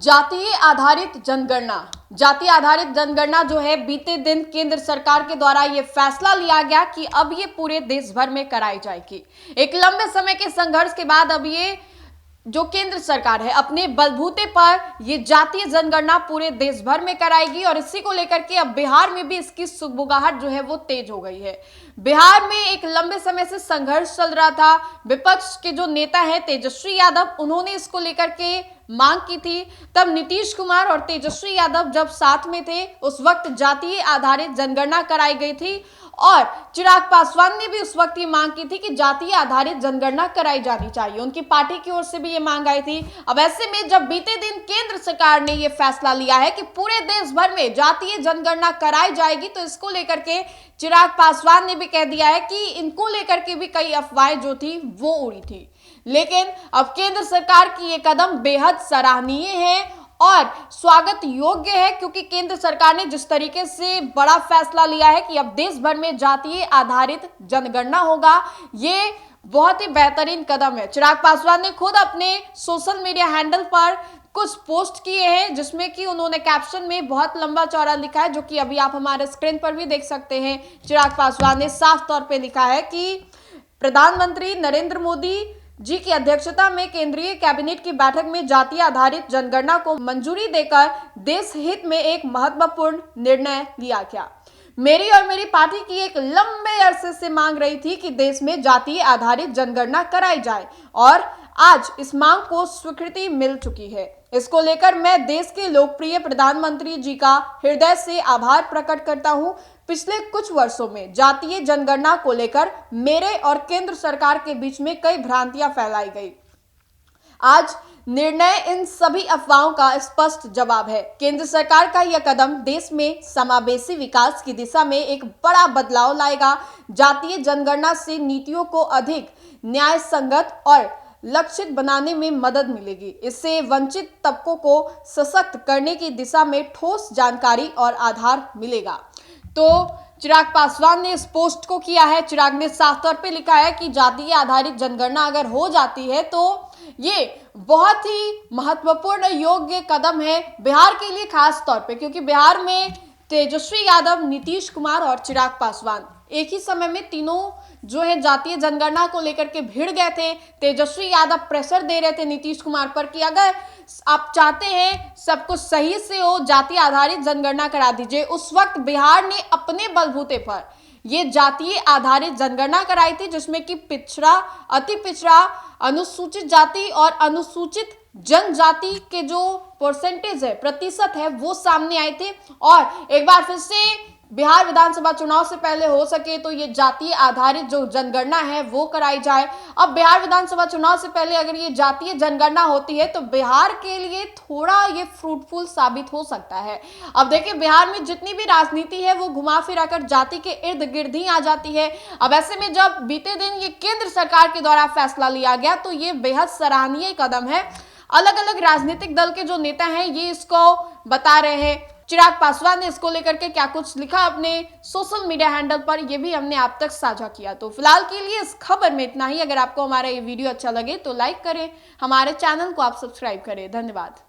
जातीय आधारित जनगणना। जातीय आधारित जनगणना जो है बीते दिन केंद्र सरकार के द्वारा यह फैसला लिया गया कि अब ये पूरे देश भर में कराई जाएगी। एक लंबे समय के संघर्ष के बाद अब ये जो केंद्र सरकार है अपने बलबूते पर ये जातीय जनगणना पूरे देश भर में कराएगी और इसी को लेकर के अब बिहार में भी इसकी सुगबुगाहट जो है वो तेज हो गई है। बिहार में एक लंबे समय से संघर्ष चल रहा था। विपक्ष के जो नेता है तेजस्वी यादव, उन्होंने इसको लेकर के मांग की थी। तब नीतीश कुमार और तेजस्वी यादव जब साथ में थे उस वक्त जातीय आधारित जनगणना कराई गई थी और चिराग पासवान ने भी उस वक्त ये मांग की थी कि जातीय आधारित जनगणना कराई जानी चाहिए। उनकी पार्टी की ओर से भी ये मांग आई थी। अब ऐसे में जब बीते दिन केंद्र सरकार ने ये फैसला लिया है कि पूरे देश भर में जातीय जनगणना कराई जाएगी, तो इसको लेकर के चिराग पासवान ने भी कह दिया है कि इनको लेकर के भी कई अफवाहें जो थी वो उड़ी थी। लेकिन अब केंद्र सरकार की ये कदम बेहद सराहनीय है और स्वागत योग्य है, क्योंकि केंद्र सरकार ने जिस तरीके से बड़ा फैसला लिया है कि अब देश भर में जातीय आधारित जनगणना होगा, ये बहुत ही बेहतरीन कदम है। चिराग पासवान ने खुद अपने सोशल मीडिया हैंडल पर कुछ पोस्ट किए हैं जिसमें कि उन्होंने कैप्शन में बहुत लंबा चौड़ा लिखा है, जो कि अभी आप हमारे स्क्रीन पर भी देख सकते हैं। चिराग पासवान ने साफ तौर पे लिखा है कि प्रधानमंत्री नरेंद्र मोदी जी की अध्यक्षता में केंद्रीय कैबिनेट की बैठक में जातीय आधारित जनगणना को मंजूरी देकर देश हित में एक महत्वपूर्ण निर्णय लिया गया। मेरी और मेरी पार्टी की एक लंबे अरसे से मांग रही थी कि देश में जातीय आधारित जनगणना कराई जाए और आज इस मांग को स्वीकृति मिल चुकी है। इसको लेकर मैं देश के लोकप्रिय प्रधानमंत्री जी का हृदय से आभार प्रकट करता हूं। पिछले कुछ वर्षों में जातीय जनगणना को लेकर मेरे और केंद्र सरकार के बीच में कई भ्रांतियां फैलाई गई। आज निर्णय इन सभी अफवाहों का स्पष्ट जवाब है। केंद्र सरकार का यह कदम देश में समावेशी विकास की दिशा में एक बड़ा बदलाव लाएगा। जातीय जनगणना से नीतियों को अधिक न्याय संगत और लक्षित बनाने में मदद मिलेगी। इससे वंचित तबकों को सशक्त करने की दिशा में ठोस जानकारी और आधार मिलेगा। तो चिराग पासवान ने इस पोस्ट को किया है। चिराग ने साफ तौर पे लिखा है कि जातीय आधारित जनगणना अगर हो जाती है तो ये बहुत ही महत्वपूर्ण योग्य कदम है बिहार के लिए, खास तौर पे क्योंकि बिहार में तेजस्वी यादव, नीतीश कुमार और चिराग पासवान एक ही समय में तीनों जो है जातीय जनगणना को लेकर के भिड़ गए थे। तेजस्वी यादव प्रेशर दे रहे थे नीतीश कुमार पर कि अगर आप चाहते हैं सब कुछ सही से हो, जातीय आधारित जनगणना करा दीजिए। उस वक्त बिहार ने अपने बलबूते पर ये जातीय आधारित जनगणना कराई थी, जिसमें कि पिछड़ा, अति पिछड़ा, अनुसूचित जाति और अनुसूचित जनजाति के जो परसेंटेज है, प्रतिशत है, वो सामने आए थे। और एक बार फिर से बिहार विधानसभा चुनाव से पहले हो सके तो ये जातीय आधारित जो जनगणना है वो कराई जाए। अब बिहार विधानसभा चुनाव से पहले अगर ये जातीय जनगणना होती है तो बिहार के लिए थोड़ा ये फ्रूटफुल साबित हो सकता है। अब देखिए, बिहार में जितनी भी राजनीति है वो घुमा फिरा कर जाति के इर्द गिर्द ही आ जाती है। अब ऐसे में जब बीते दिन ये केंद्र सरकार के द्वारा फैसला लिया गया तो ये बेहद सराहनीय कदम है। अलग अलग राजनीतिक दल के जो नेता हैं ये इसको बता रहे हैं। चिराग पासवान ने इसको लेकर के क्या कुछ लिखा अपने सोशल मीडिया हैंडल पर, ये भी हमने आप तक साझा किया। तो फिलहाल के लिए इस खबर में इतना ही। अगर आपको हमारा ये वीडियो अच्छा लगे तो लाइक करें, हमारे चैनल को आप सब्सक्राइब करें। धन्यवाद।